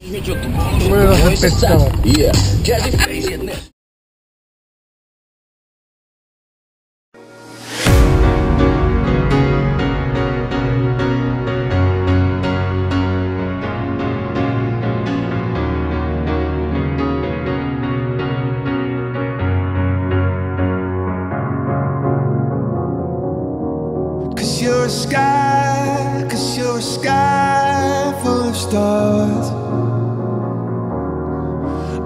To bude zase pecka. You're a sky full of stars.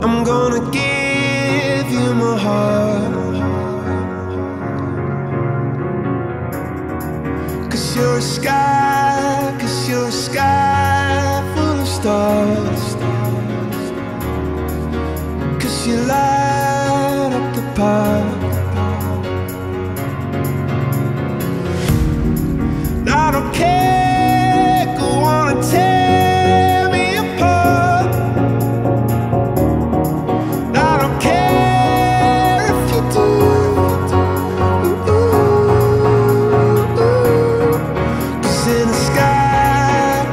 I'm gonna give you my heart. 'Cause you're a sky full of stars. 'Cause you light up the park. I don't care, go on and tear me apart. I don't care if you do. Cause in a sky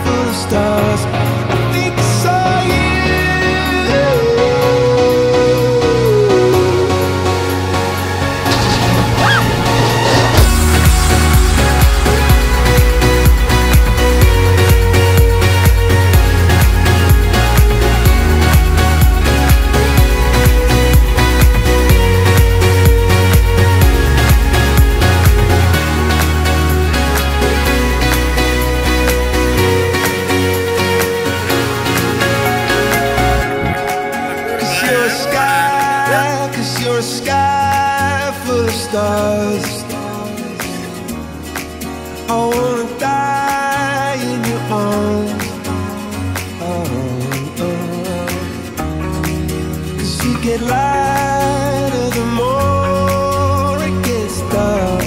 full of stars, I think I saw you. You're a sky full of stars. I wanna die in your arms. Cause you get lighter the more it gets dark.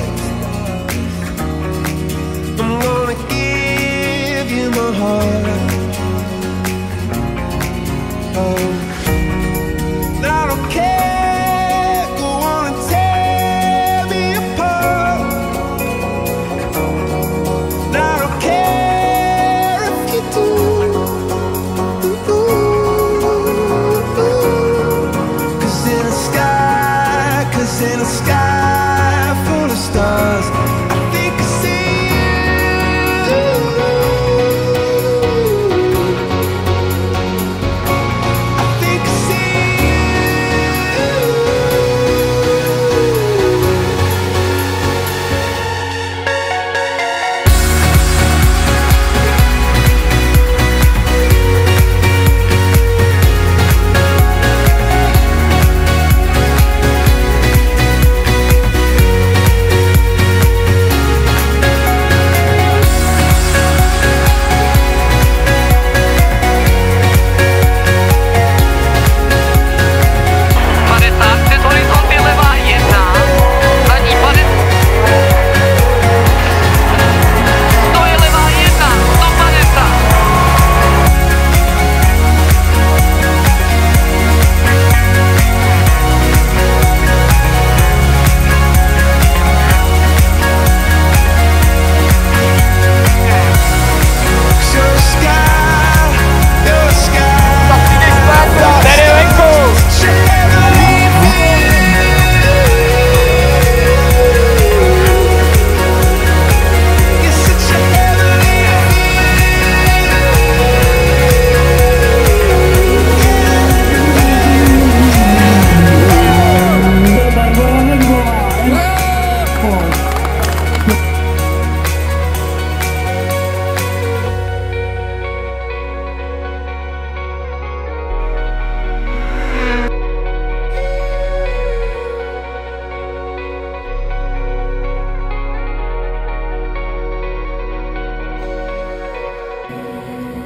I'm gonna give you my heart. I don't care, go on and tear me apart. I don't care if you do. Cause in a sky full of stars, I think I see you. I think I see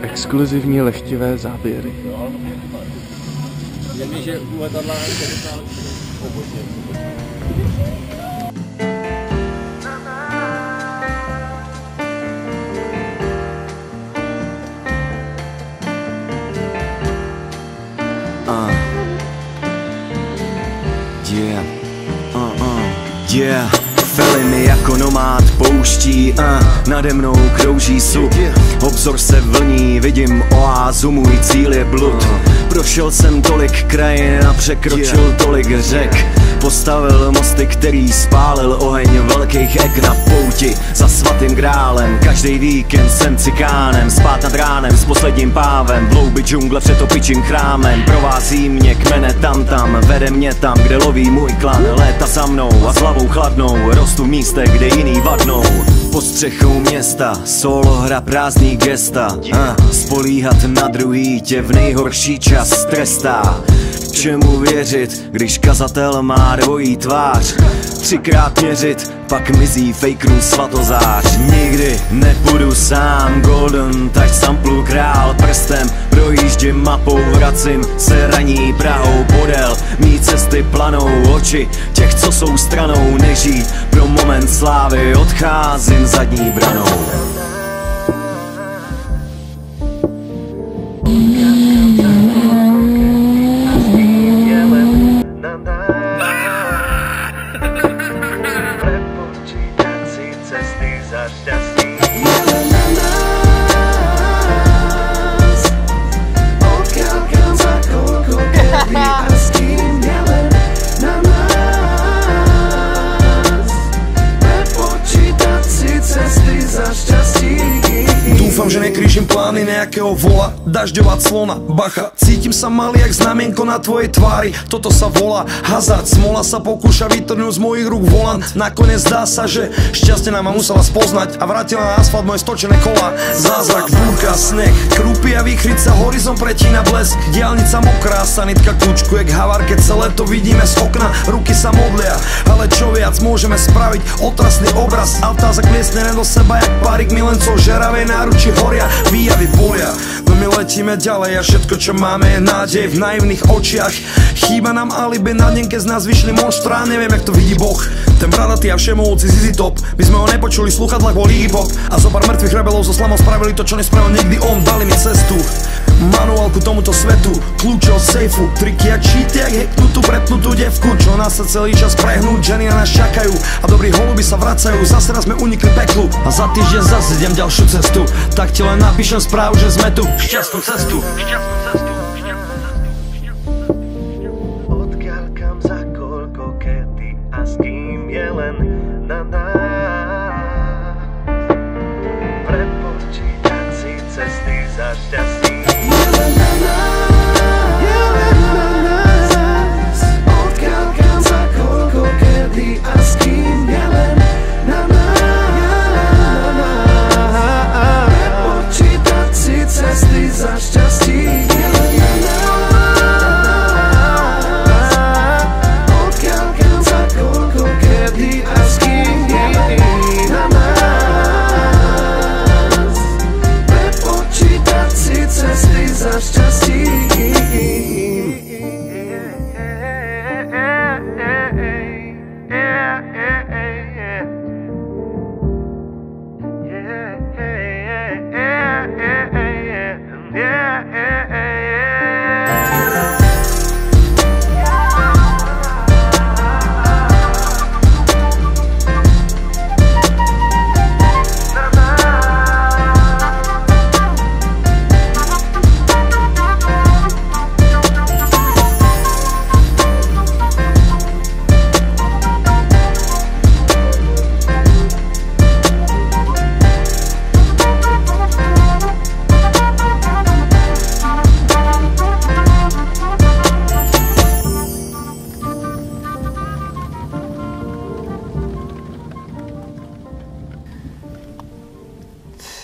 Exkluzivní lechtivé záběry. Yeah, Veli mi jako nomád pouští, nade mnou krouží sud. Obzor se vlní, vidím oázu, můj cíl je blud. Prošel jsem tolik krajin a překročil tolik řek. Postavil mosty, který spálil oheň velkých ek na pouti za svatým grálem. Každý víkend jsem cikánem, spát nad ránem s posledním pávem. V hloubi džungle před opičím chrámem. Provází mě kmene tam, vede mě tam, kde loví můj klan. Léta za mnou a s hlavou chladnou, rostu v místech, kde jiný vadnou. Pod střechou města, solo hra prázdný gesta. Spolíhat na druhý tě v nejhorší čas trestá. Čemu věřit, když kazatel má dvojí tvář? Třikrát měřit, pak mizí fakerů svatozář. Nikdy nepůjdu sám, golden touch samplu král prstem. Projíždím mapou, vracím se raní Prahou podél. Mý cesty planou oči těch, co jsou stranou. Nežít pro moment slávy, odcházím zadní branou. Dúfam, že nekrížim plány nejakého vola, dažďovať slona, bacha. Cítim sa malý jak znamienko na tvojej tvári. Toto sa volá hazard, smola sa pokúša vytrhnúť z mojich rúk volant. Nakoniec zdá sa, že šťastne nám musela spoznať a vrátila na asfalt moje stočené kola. Zázrak, búrka, sneh, krúpy a výchrica, horizont pretína blesk. Diaľnica mokrá, sanitka kľúčkuje k havarke, celé to vidíme z okna, ruky sa modlia. Ale čo viac môžeme spraviť, otrasný obraz, autá zakliesnené do seba jak párik milencov, žeravé náručí horia, výjavy boja. No my letíme ďalej a všetko čo máme je nádej v naivných očiach. Chýba nám alibi, na denke z nás vyšli monštra, neviem jak to vidí Boh. Ten bradatý a všemovúci ZZ Top, my sme ho nepočuli v sluchadlách, boli hip-hop. A zo pár mŕtvych rebelov so slamou spravili to, čo nespravil nikdy on, dali mi cestu. Manuálku tomuto svetu, kľúče od sejfu, triky jak cheaty, jak hacknutú, prepnutú devku, čo nás sa celý čas prehnú, ženy na nás čakajú a dobrí holuby sa vracajú, zase raz sme unikli peklu a za týždeň zase idem ďalšiu cestu, tak ti len napíšem správu, že sme tu, šťastnú cestu. Odkiaľ, kam, za koľko, kedy a s kým je len na nás. Prepočítať si cesty za šťastí.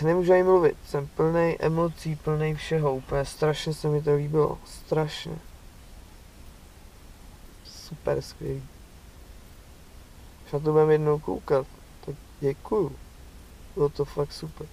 Nemůžu ani mluvit, jsem plnej emocí, plnej všeho, úplně strašně se mi to líbilo, strašně. Super skvělý. Když na to budeme jednou koukat, tak děkuju, bylo to fakt super.